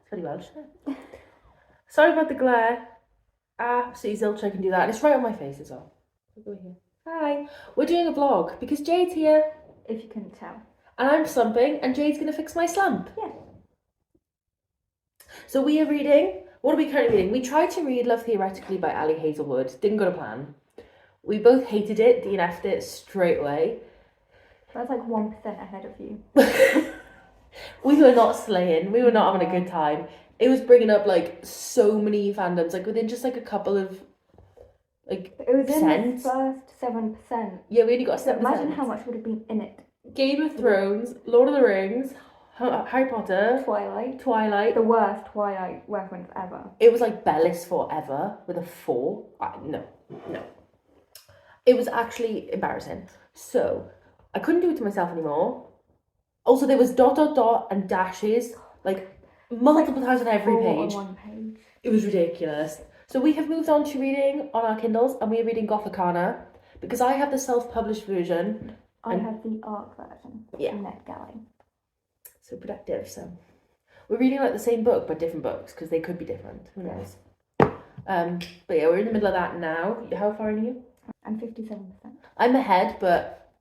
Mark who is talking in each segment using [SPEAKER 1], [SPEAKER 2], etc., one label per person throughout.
[SPEAKER 1] very Welsh. Sorry about the glare. Absolutely zilch I can do that. And it's right on my face as well. Go here. Hi. We're doing a vlog because Jade's here.
[SPEAKER 2] If you couldn't tell.
[SPEAKER 1] And I'm slumping and Jade's going to fix my slump.
[SPEAKER 2] Yeah.
[SPEAKER 1] So we are reading... What are we currently reading? We tried to read Love Theoretically by Ali Hazelwood. Didn't go to plan. We both hated it. DNF'd it straight away.
[SPEAKER 2] That's like 1% ahead of you.
[SPEAKER 1] We were not slaying. We were not having a good time. It was bringing up like so many fandoms, like within just like a couple of like
[SPEAKER 2] it was
[SPEAKER 1] percent.
[SPEAKER 2] In the first 7%.
[SPEAKER 1] Yeah, we only got 7%.
[SPEAKER 2] Imagine how much would have been in it.
[SPEAKER 1] Game of Thrones, Lord of the Rings, Harry Potter,
[SPEAKER 2] Twilight. The worst Twilight reference ever.
[SPEAKER 1] It was like Bellis Forever with a 4. No. It was actually embarrassing. So I couldn't do it to myself anymore. Also, there was ... and dashes like multiple times on every page.
[SPEAKER 2] On one page.
[SPEAKER 1] It was ridiculous. So we have moved on to reading on our Kindles, and we are reading Gothikana because I have the self-published version.
[SPEAKER 2] I have the ARC version.
[SPEAKER 1] Yeah.
[SPEAKER 2] NetGalley.
[SPEAKER 1] So productive. So we're reading like the same book but different books because they could be different. Who knows? But yeah, we're in the middle of that now. How far are you?
[SPEAKER 2] I'm 57%.
[SPEAKER 1] I'm ahead, but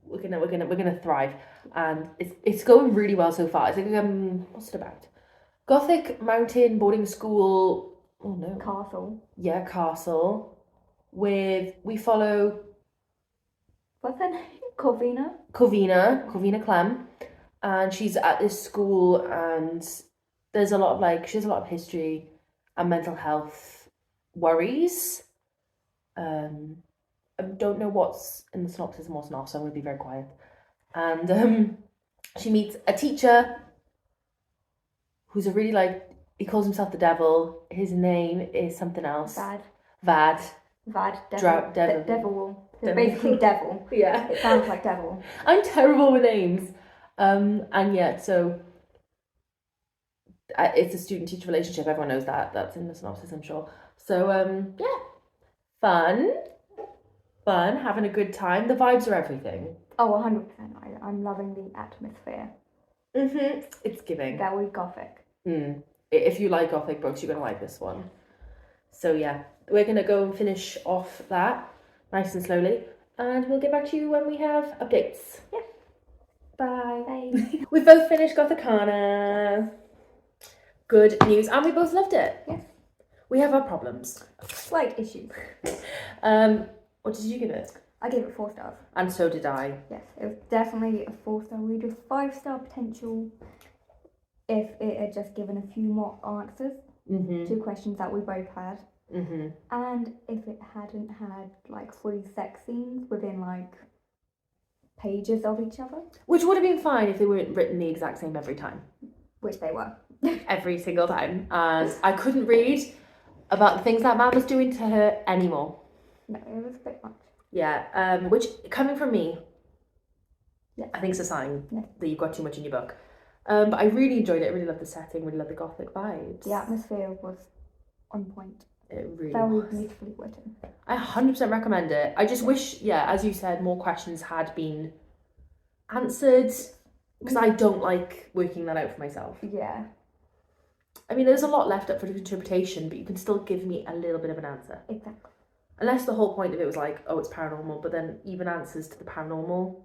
[SPEAKER 1] we're gonna thrive, and it's going really well so far. It's like what's it about? Gothic mountain boarding school. Oh no.
[SPEAKER 2] Castle.
[SPEAKER 1] Yeah, castle. We follow.
[SPEAKER 2] What's her name?
[SPEAKER 1] Corvina Clem, and she's at this school, and there's a lot of she has a lot of history and mental health worries. I don't know what's in the synopsis and what's not, so I'm going to be very quiet. And she meets a teacher who's a really he calls himself the devil. His name is something else. Vad.
[SPEAKER 2] Devil. Basically devil.
[SPEAKER 1] Yeah.
[SPEAKER 2] It sounds like devil.
[SPEAKER 1] I'm terrible with names. And yeah, so it's a student-teacher relationship. Everyone knows that. That's in the synopsis, I'm sure. So yeah, fun, having a good time. The vibes are everything.
[SPEAKER 2] Oh, 100%. I'm loving the atmosphere.
[SPEAKER 1] It's giving.
[SPEAKER 2] Very gothic.
[SPEAKER 1] If you like gothic books, you're going to like this one. So yeah, we're going to go and finish off that nice and slowly. And we'll get back to you when we have updates.
[SPEAKER 2] Yeah.
[SPEAKER 1] Bye. We've both finished Gothikana. Good news. And we both loved it.
[SPEAKER 2] Yes.
[SPEAKER 1] We have our problems.
[SPEAKER 2] Slight issues.
[SPEAKER 1] What did you give it?
[SPEAKER 2] I gave it 4 stars.
[SPEAKER 1] And so did I.
[SPEAKER 2] Yes, it was definitely a 4-star read with 5-star potential if it had just given a few more answers to questions that we both had. And if it hadn't had 3 sex scenes within pages of each other.
[SPEAKER 1] Which would have been fine if they weren't written the exact same every time.
[SPEAKER 2] Which they were.
[SPEAKER 1] Every single time. And I couldn't read about the things that man was doing to her anymore.
[SPEAKER 2] No, it was a bit much.
[SPEAKER 1] Yeah, which, coming from me,
[SPEAKER 2] yeah.
[SPEAKER 1] I think it's a sign that you've got too much in your book. But I really enjoyed it. I really loved the setting, really loved the gothic vibes.
[SPEAKER 2] The atmosphere was on point.
[SPEAKER 1] It really
[SPEAKER 2] Very
[SPEAKER 1] was.
[SPEAKER 2] beautifully written.
[SPEAKER 1] I 100% recommend it. I just wish, as you said, more questions had been answered, because I don't like working that out for myself.
[SPEAKER 2] Yeah.
[SPEAKER 1] I mean, there's a lot left up for interpretation, but you can still give me a little bit of an answer.
[SPEAKER 2] Exactly.
[SPEAKER 1] Unless the whole point of it was oh, it's paranormal, but then even answers to the paranormal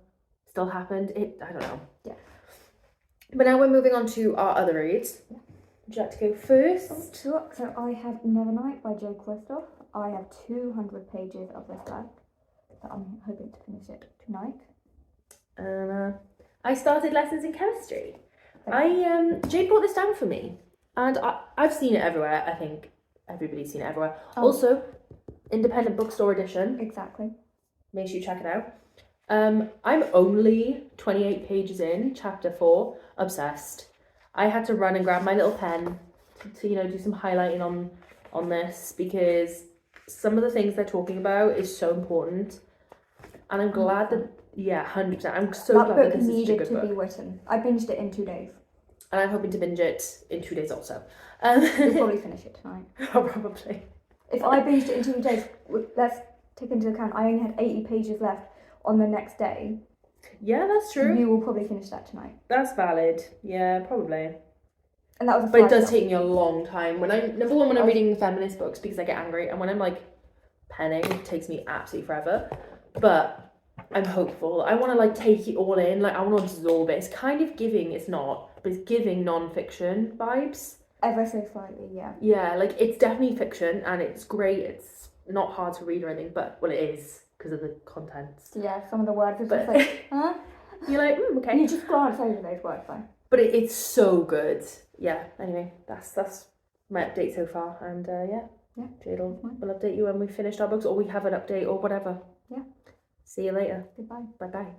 [SPEAKER 1] still happened. I don't know.
[SPEAKER 2] Yeah.
[SPEAKER 1] But now we're moving on to our other reads. Yeah. Would you like to go first?
[SPEAKER 2] Sure. So I have Nevernight by Jay Kristoff. I have 200 pages of this book, so I'm hoping to finish it tonight.
[SPEAKER 1] I started Lessons in Chemistry. Jade brought this down for me, and I've seen it everywhere. I think everybody's seen it everywhere. Oh. Also, independent bookstore edition.
[SPEAKER 2] Exactly.
[SPEAKER 1] Make sure you check it out. I'm only 28 pages in, chapter 4, obsessed. I had to run and grab my little pen to do some highlighting on this, because some of the things they're talking about is so important. And I'm glad that, 100%. I'm so glad that this is such a good book. That book needed to be written.
[SPEAKER 2] I binged it in 2 days.
[SPEAKER 1] And I'm hoping to binge it in 2 days also.
[SPEAKER 2] You'll probably finish it tonight.
[SPEAKER 1] Probably.
[SPEAKER 2] If I binged it in 2 days, let's take into account I only had 80 pages left on the next day.
[SPEAKER 1] Yeah, that's true.
[SPEAKER 2] You will probably finish that tonight.
[SPEAKER 1] That's valid. Yeah, probably.
[SPEAKER 2] And that was.
[SPEAKER 1] But it does take me a long time. When I'm reading feminist books because I get angry, and when I'm like penning, it takes me absolutely forever. But I'm hopeful. I want to like take it all in. Like I want to absorb it. It's kind of giving. It's not, but it's giving non-fiction vibes.
[SPEAKER 2] Ever so slightly, yeah.
[SPEAKER 1] Yeah, like it's definitely fiction, and it's great. It's not hard to read or anything, but well, it is because of the contents.
[SPEAKER 2] Yeah, some of the words are just like, huh?
[SPEAKER 1] You're like, okay.
[SPEAKER 2] You just glance over those words, though.
[SPEAKER 1] But it's so good. Yeah. Anyway, that's my update so far, and Jayde will update you when we've finished our books, or we have an update, or whatever.
[SPEAKER 2] Yeah.
[SPEAKER 1] See you later.
[SPEAKER 2] Goodbye.
[SPEAKER 1] Bye bye.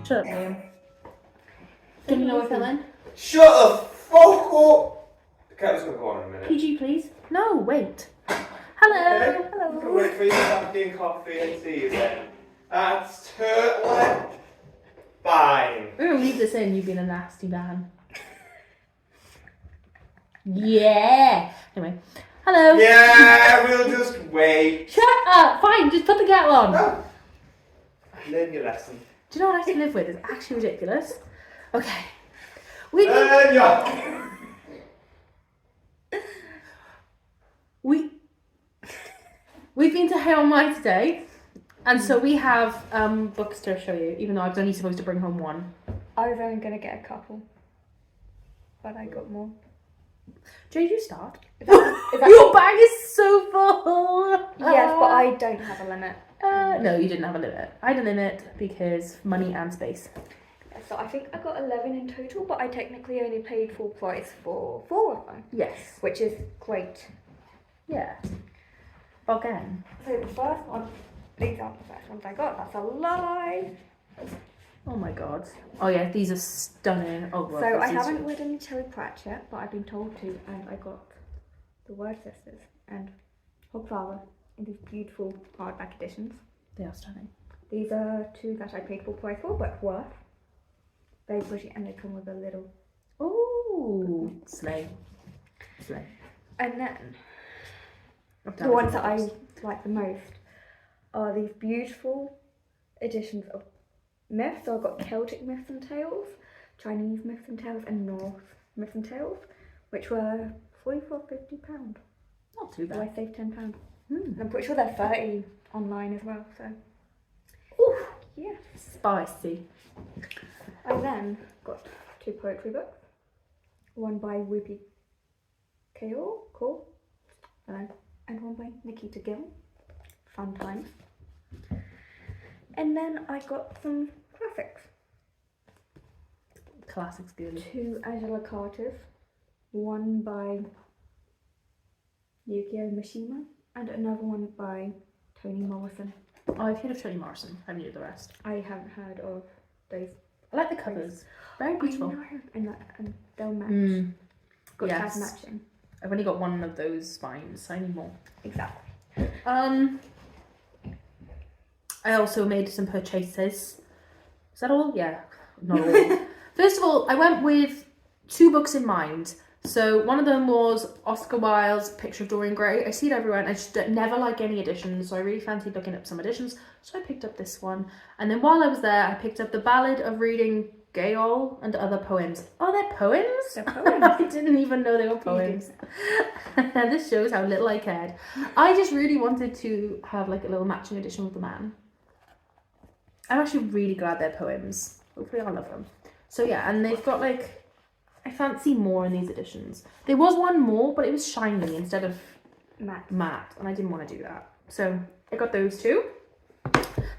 [SPEAKER 1] Shut up, Liam. Don't you know we're filming?
[SPEAKER 3] Shut the fuck up! The ket's gonna go on in a minute.
[SPEAKER 1] PG, please. No, wait. Hello.
[SPEAKER 3] Okay.
[SPEAKER 2] Hello.
[SPEAKER 3] Can wait for you to have tea and coffee and see you then. That's totally fine.
[SPEAKER 1] We're gonna leave this in. You've been a nasty man. Yeah. Anyway. Hello.
[SPEAKER 3] Yeah, we'll just wait.
[SPEAKER 1] Shut up. Fine. Just put the kettle on.
[SPEAKER 3] No. Learn your lesson.
[SPEAKER 1] Do you know what I have to live with? It's actually ridiculous. Okay. We've been to Hay-On-Wye today, and so we have books to show you, even though I was only supposed to bring home one.
[SPEAKER 2] I was only going to get a couple, but I got more.
[SPEAKER 1] Jayde, you start.
[SPEAKER 2] Is that
[SPEAKER 1] Your bag is so full.
[SPEAKER 2] Yes, but I don't have a limit.
[SPEAKER 1] No, you didn't have a limit. I had a limit because money and space.
[SPEAKER 2] So I think I got 11 in total, but I technically only paid full price for 4 of them.
[SPEAKER 1] Yes.
[SPEAKER 2] Which is great.
[SPEAKER 1] Yeah. Again.
[SPEAKER 2] So the first one, these aren't the first ones I got, that's a lie.
[SPEAKER 1] Oh my god. Oh yeah, these are stunning. Oh god.
[SPEAKER 2] So I haven't read any Cherry Pratchett, but I've been told to, and I got The Word Sisters and Hogfather in these beautiful hardback editions.
[SPEAKER 1] They are stunning.
[SPEAKER 2] These are 2 that I paid full price for, but worth. Very pretty, and they come with a little.
[SPEAKER 1] Ooh. Slay.
[SPEAKER 2] And then the ones that I like the most are these beautiful editions of myths. So I've got Celtic myths and tales, Chinese myths and tales, and Norse myths and tales, which were £44.50.
[SPEAKER 1] Not too
[SPEAKER 2] So
[SPEAKER 1] bad.
[SPEAKER 2] I saved £10. And I'm pretty sure they're 30 online as well. So,
[SPEAKER 1] Ooh.
[SPEAKER 2] yeah.
[SPEAKER 1] Spicy.
[SPEAKER 2] I then got 2 poetry books. One by Rupi, Kaur, and one by Nikita, Gill. Fun times. And then I got some classics.
[SPEAKER 1] Classics good.
[SPEAKER 2] 2 Angela Carters. One by Yukio Mishima, and another one by Toni Morrison.
[SPEAKER 1] Oh, I've heard of Toni Morrison. I haven't heard the rest.
[SPEAKER 2] I haven't heard of those.
[SPEAKER 1] I like the covers. Very beautiful.
[SPEAKER 2] I know, and they'll match. Got to have
[SPEAKER 1] Yes.
[SPEAKER 2] matching.
[SPEAKER 1] I've only got one of those spines. I need more.
[SPEAKER 2] Exactly.
[SPEAKER 1] I also made some purchases. Is that all? Yeah, not all. First of all, I went with 2 books in mind. So one of them was Oscar Wilde's Picture of Dorian Gray. I see it everywhere and I just never like any editions, so I really fancied looking up some editions. So I picked up this one. And then while I was there, I picked up The Ballad of Reading Gaol and Other Poems. Oh, they're poems?
[SPEAKER 2] They're poems.
[SPEAKER 1] I didn't even know they were poems. This shows how little I cared. I just really wanted to have like a little matching edition with the man. I'm actually really glad they're poems. Hopefully I'll love them. So yeah, and they've got like I fancy more in these editions. There was one more, but it was shiny instead of matte, and I didn't want to do that. So I got those two.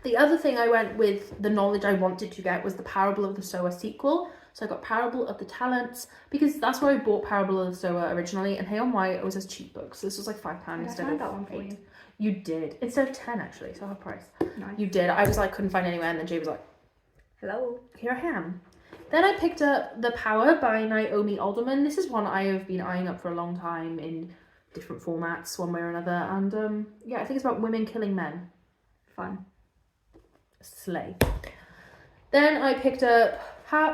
[SPEAKER 1] The other thing I went with, the knowledge I wanted to get, was the Parable of the Sower sequel. So I got Parable of the Talents, because that's where I bought Parable of the Sower originally, and Hay-On-Wye it was a cheap book, so this was like £5 instead of
[SPEAKER 2] that one for
[SPEAKER 1] £8.
[SPEAKER 2] you.
[SPEAKER 1] You did. Instead of 10 actually, so half price.
[SPEAKER 2] Nice.
[SPEAKER 1] You did. I was like, couldn't find anywhere, and then Jay was like,
[SPEAKER 2] hello.
[SPEAKER 1] here I am. Then I picked up The Power by Naomi Alderman. This is one I have been eyeing up for a long time in different formats, one way or another, and yeah, I think it's about women killing men.
[SPEAKER 2] Fun.
[SPEAKER 1] Slay. Then I picked up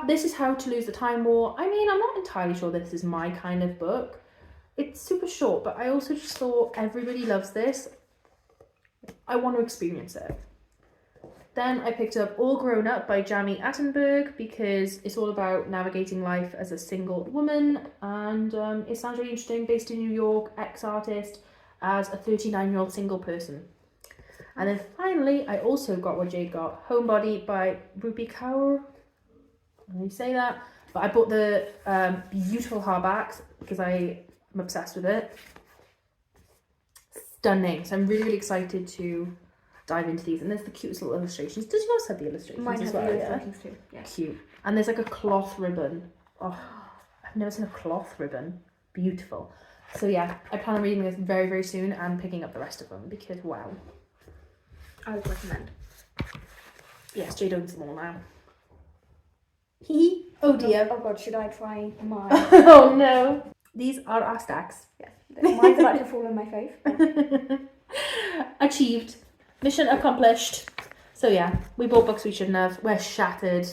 [SPEAKER 1] This Is How to Lose the Time War. I mean, I'm not entirely sure this is my kind of book. It's super short, but I also just thought everybody loves this. I want to experience it. Then I picked up All Grown Up by Jamie Attenberg, because it's all about navigating life as a single woman, and it sounds really interesting, based in New York, ex-artist, as a 39-year-old single person. And then finally, I also got what Jade got, Homebody by Rupi Kaur. I don't really say that, but I bought the beautiful hardbacks because I'm obsessed with it. Stunning. So I'm really, really excited to dive into these. And there's the cutest little illustrations. Does yours have the illustrations
[SPEAKER 2] Mine
[SPEAKER 1] as
[SPEAKER 2] has
[SPEAKER 1] well?
[SPEAKER 2] the
[SPEAKER 1] Yeah?
[SPEAKER 2] illustrations too. Yeah.
[SPEAKER 1] Cute. And there's like a cloth ribbon. Oh, I've never seen a cloth ribbon. Beautiful. So yeah, I plan on reading this very, very soon and picking up the rest of them because wow.
[SPEAKER 2] I would recommend.
[SPEAKER 1] Yes, Jade owns them all now. Hee. Oh dear.
[SPEAKER 2] Oh god, should I try mine?
[SPEAKER 1] Oh no. These are our stacks.
[SPEAKER 2] Yes. Mine's about to fall on my face.
[SPEAKER 1] Achieved. Mission accomplished. So yeah, we bought books we shouldn't have. We're shattered.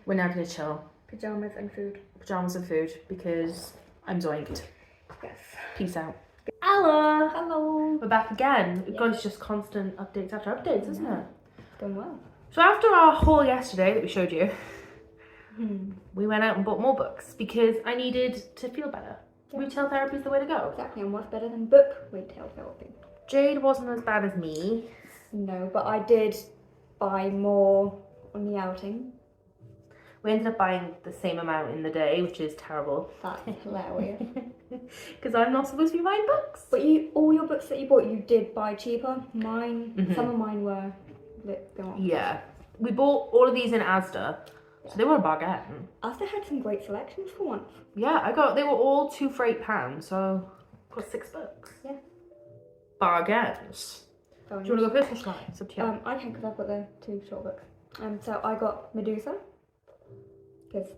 [SPEAKER 1] We're now gonna chill.
[SPEAKER 2] Pyjamas and food.
[SPEAKER 1] Pajamas and food because I'm zoinked.
[SPEAKER 2] Yes.
[SPEAKER 1] Peace out. Hello.
[SPEAKER 2] Hello.
[SPEAKER 1] We're back again.
[SPEAKER 2] Yeah.
[SPEAKER 1] God, it's just constant updates after updates, isn't it?
[SPEAKER 2] It's going well.
[SPEAKER 1] So after our haul yesterday that we showed you, we went out and bought more books because I needed to feel better.
[SPEAKER 2] Yeah.
[SPEAKER 1] Retail therapy is the way to go.
[SPEAKER 2] Exactly, and what's better than book retail therapy?
[SPEAKER 1] Jade wasn't as bad as me.
[SPEAKER 2] No, but I did buy more on the outing.
[SPEAKER 1] We ended up buying the same amount in the day, which is terrible.
[SPEAKER 2] That's hilarious.
[SPEAKER 1] Because I'm not supposed to be buying books.
[SPEAKER 2] But all your books that you bought, you did buy cheaper. Mine, some of mine were a bit gone.
[SPEAKER 1] Yeah. We bought all of these in Asda, so they were a bargain.
[SPEAKER 2] Asda had some great selections for once.
[SPEAKER 1] Yeah, they were all 2 for £8, so got 6 books.
[SPEAKER 2] Yeah.
[SPEAKER 1] Bargains.
[SPEAKER 2] Very
[SPEAKER 1] Do you want to go first or shall I? It's up to you.
[SPEAKER 2] I can, because I've got the 2 short books. So I got Medusa, because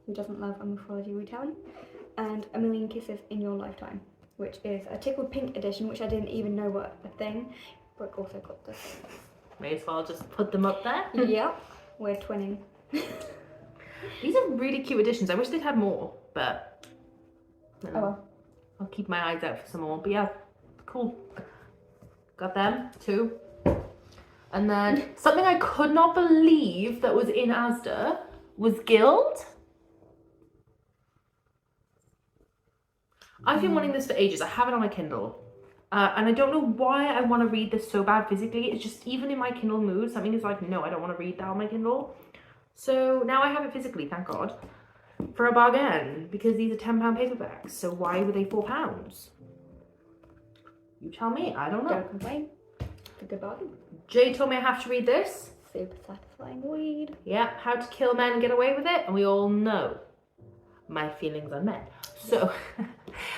[SPEAKER 2] who doesn't love a mythology retelling? And A Million Kisses in Your Lifetime, which is a Tickled Pink edition, which I didn't even know were a thing, but also got this.
[SPEAKER 1] May as well just put them up there.
[SPEAKER 2] Yep, we're twinning.
[SPEAKER 1] These are really cute editions. I wish they'd had more, but
[SPEAKER 2] Oh well.
[SPEAKER 1] I'll keep my eyes out for some more. But yeah, cool. Got them, 2. And then something I could not believe that was in Asda was Gill. I've been wanting this for ages. I have it on my Kindle. And I don't know why I want to read this so bad physically. It's just even in my Kindle mood, something is like, no, I don't want to read that on my Kindle. So now I have it physically, thank God, for a bargain, because these are £10 paperbacks. So why were they £4? You tell me, I don't know.
[SPEAKER 2] Don't complain. It's a good bargain.
[SPEAKER 1] Jay told me I have to read this.
[SPEAKER 2] Super satisfying read.
[SPEAKER 1] Yeah, How to Kill Men and Get Away with It. And we all know my feelings are met. So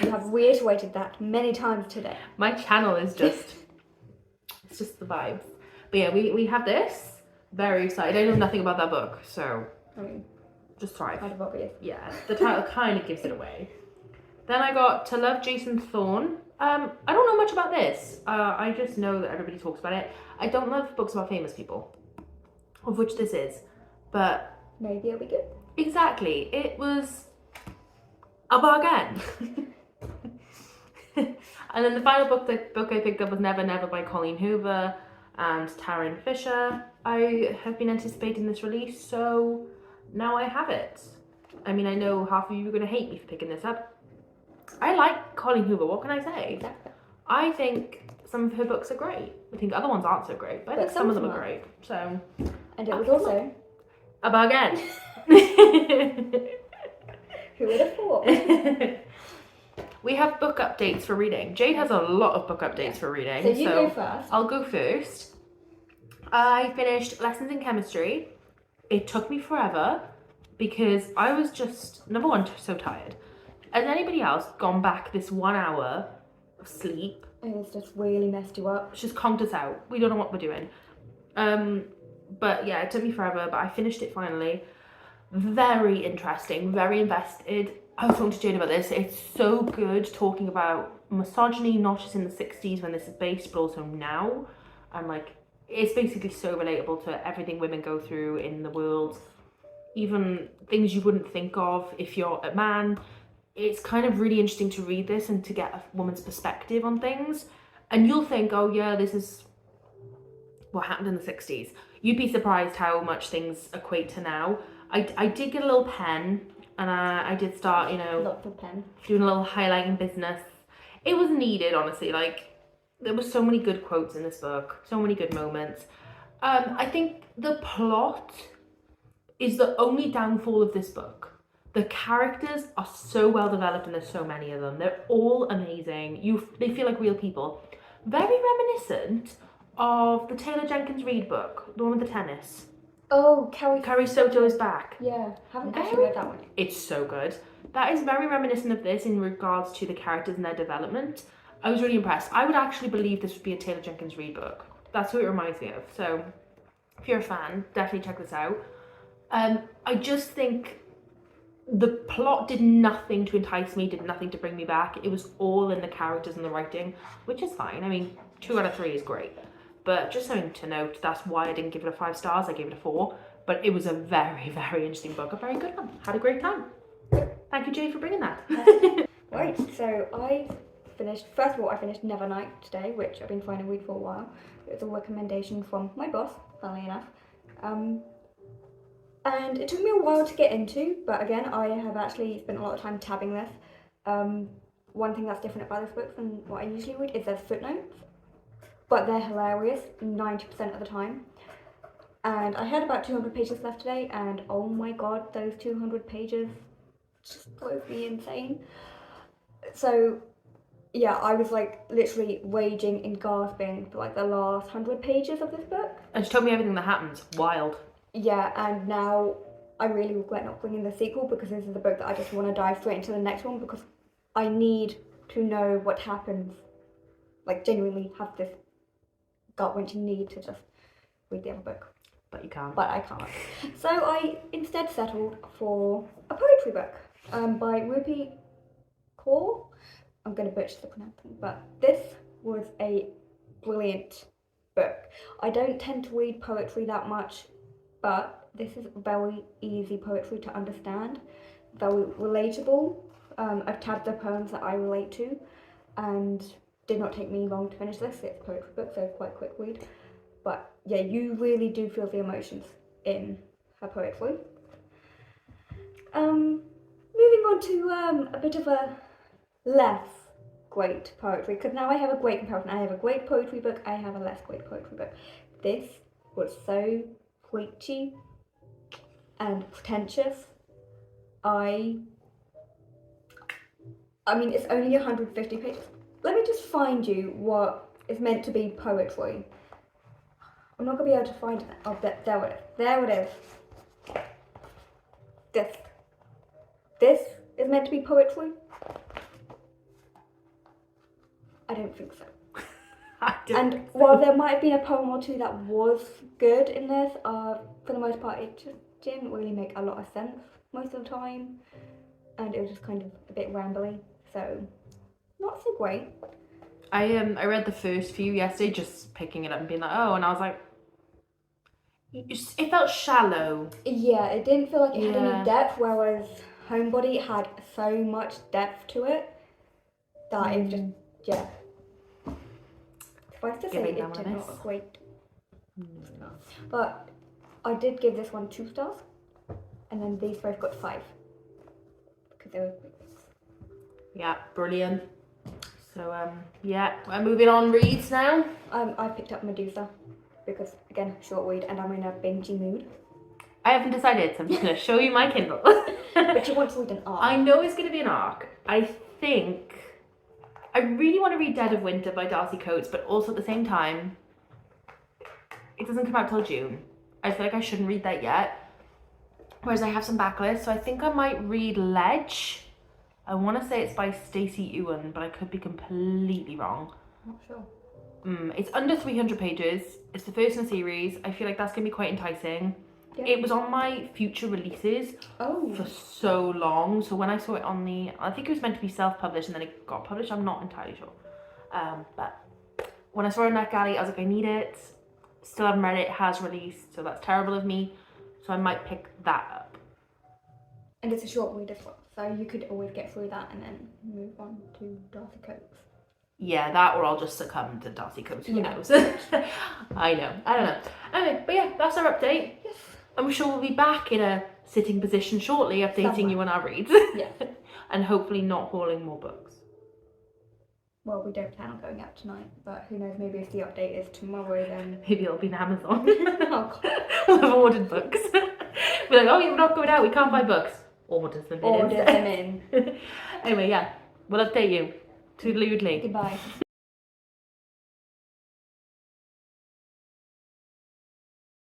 [SPEAKER 2] You have reiterated that many times today.
[SPEAKER 1] my channel is just, it's just the vibes. But yeah, we have this. Very excited. I know nothing about that book, so
[SPEAKER 2] I mean,
[SPEAKER 1] just thrive.
[SPEAKER 2] kind of obvious.
[SPEAKER 1] Yeah, the title kind of gives it away. Then I got To Love Jason Thorne. I don't know much about this. I just know that everybody talks about it. I don't love books about famous people, of which this is, but
[SPEAKER 2] Maybe it'll be good.
[SPEAKER 1] exactly, it was a bargain. And then the final book I picked up was Never Never by Colleen Hoover and Taryn Fisher. I have been anticipating this release, so now I have it. I mean, I know half of you are going to hate me for picking this up. I like Colleen Hoover, what can I say?
[SPEAKER 2] Exactly.
[SPEAKER 1] I think some of her books are great. I think other ones aren't so great, but I think some of them are great. So,
[SPEAKER 2] And it was also
[SPEAKER 1] a bargain.
[SPEAKER 2] Who would have thought?
[SPEAKER 1] We have book updates for reading. Jade has a lot of book updates for reading.
[SPEAKER 2] So you go first.
[SPEAKER 1] I'll go first. I finished Lessons in Chemistry. It took me forever because I was just, number one, so tired. Has anybody else gone back this 1 hour of sleep?
[SPEAKER 2] It's just really messed you up.
[SPEAKER 1] It's just conked us out. We don't know what we're doing. But yeah, it took me forever, but I finished it finally. Very interesting, very invested. I was talking to Jade about this. It's so good talking about misogyny, not just in the 60s when this is based, but also now. And like, it's basically so relatable to everything women go through in the world. Even things you wouldn't think of if you're a man. It's kind of really interesting to read this and to get a woman's perspective on things. And you'll think, oh yeah, this is what happened in the 60s. You'd be surprised how much things equate to now. I did get a little pen, and I did start,
[SPEAKER 2] Lots of pen.
[SPEAKER 1] doing a little highlighting business. It was needed, honestly. Like, there were so many good quotes in this book, so many good moments. I think the plot is the only downfall of this book. The characters are so well developed, and there's so many of them. They're all amazing. They feel like real people. Very reminiscent of the Taylor Jenkins Reid book, the one with the tennis.
[SPEAKER 2] Oh, Carrie
[SPEAKER 1] Soto is back.
[SPEAKER 2] Yeah, haven't actually read that one.
[SPEAKER 1] It's so good. That is very reminiscent of this in regards to the characters and their development. I was really impressed. I would actually believe this would be a Taylor Jenkins Reid book. That's who it reminds me of. So if you're a fan, definitely check this out. I just think the plot did nothing to entice me, did nothing to bring me back. It was all in the characters and the writing, which is fine. I mean, 2 out of 3 is great. But just something to note, that's why I didn't give it a 5 stars, I gave it a 4. But it was a very, very interesting book, a very good one. Had a great time. Thank you, Jay, for bringing that.
[SPEAKER 2] Right, so first of all, I finished Nevernight today, which I've been trying to read for a while. It was a recommendation from my boss, funnily enough. And it took me a while to get into, but again, I have actually spent a lot of time tabbing this. One thing that's different about this book than what I usually read is there's footnotes, but they're hilarious 90% of the time. And I had about 200 pages left today, and oh my god, those 200 pages just drove me insane. So yeah, I was like literally raging and gasping for like the last 100 pages of this book.
[SPEAKER 1] And she told me everything that happens. Wild.
[SPEAKER 2] Yeah, and now I really regret not bringing the sequel, because this is the book that I just want to dive straight into the next one, because I need to know what happens. Like, genuinely have this gut-wrenching need to just read the other book.
[SPEAKER 1] But you can't.
[SPEAKER 2] But I can't. So I instead settled for a poetry book by Rupi Kaur. I'm going to butcher the pronouncement, but this was a brilliant book. I don't tend to read poetry that much, but this is very easy poetry to understand, very relatable. I've tabbed the poems that I relate to, and did not take me long to finish this. It's a poetry book, so quite a quick read. But yeah, you really do feel the emotions in her poetry. Moving on to a bit of a less great poetry, because now I have a great comparison. I have a great poetry book, I have a less great poetry book. This was so preachy and pretentious. I mean, it's only 150 pages. Let me just find you what is meant to be poetry. I'm not going to be able to find it. Oh, there it is. There it is. This is meant to be poetry? I don't think so. And while there might have been a poem or two that was good in this, for the most part it just didn't really make a lot of sense most of the time, and it was just kind of a bit rambly, so not so great.
[SPEAKER 1] I read the first few yesterday, just picking it up and being like, oh, and I was like, it felt shallow.
[SPEAKER 2] Yeah, it didn't feel like it had any depth, whereas Homebody had so much depth to it that it was just, yeah. Suffice to say, it did not equate. But I did give this one 2 stars, and then these both got 5, because they were great books.
[SPEAKER 1] Yeah, brilliant. So yeah, we're moving on reads now.
[SPEAKER 2] I picked up Medusa because, again, short read, and I'm in a bingey mood.
[SPEAKER 1] I haven't decided, so I'm just going to show you my Kindle.
[SPEAKER 2] But you want to read an arc.
[SPEAKER 1] I know it's going to be an arc. I think I really want to read Dead of Winter by Darcy Coates, but also at the same time, it doesn't come out till June. I feel like I shouldn't read that yet. Whereas I have some backlists, so I think I might read Ledge. I want to say it's by Stacey Ewan, but I could be completely wrong.
[SPEAKER 2] Not sure.
[SPEAKER 1] It's under 300 pages. It's the first in a series. I feel like that's going to be quite enticing.
[SPEAKER 2] Yeah.
[SPEAKER 1] It was on my future releases for so long. So when I saw it on I think it was meant to be self-published and then it got published. I'm not entirely sure. But when I saw it on NetGalley, I was like, I need it. Still haven't read it. It has released, so that's terrible of me. So I might pick that up.
[SPEAKER 2] And it's a short read as well, so you could always get through that and then move on to Darcy Coates.
[SPEAKER 1] Yeah, that or I'll just succumb to Darcy Coates. Who knows? I know. I don't know. Anyway, but yeah, that's our update.
[SPEAKER 2] Yes.
[SPEAKER 1] I'm sure we'll be back in a sitting position shortly, updating you on our reads.
[SPEAKER 2] Yeah.
[SPEAKER 1] And hopefully not hauling more books.
[SPEAKER 2] Well, we don't plan on going out tonight, but who knows, maybe if the update is tomorrow, then...
[SPEAKER 1] Maybe it'll be on Amazon.
[SPEAKER 2] Oh, God.
[SPEAKER 1] We'll have ordered books. We're like, oh, we're not going out, we can't buy books. Orders them in.
[SPEAKER 2] Order them in.
[SPEAKER 1] Anyway, yeah, we'll update you. Toodaloo.
[SPEAKER 2] Goodbye.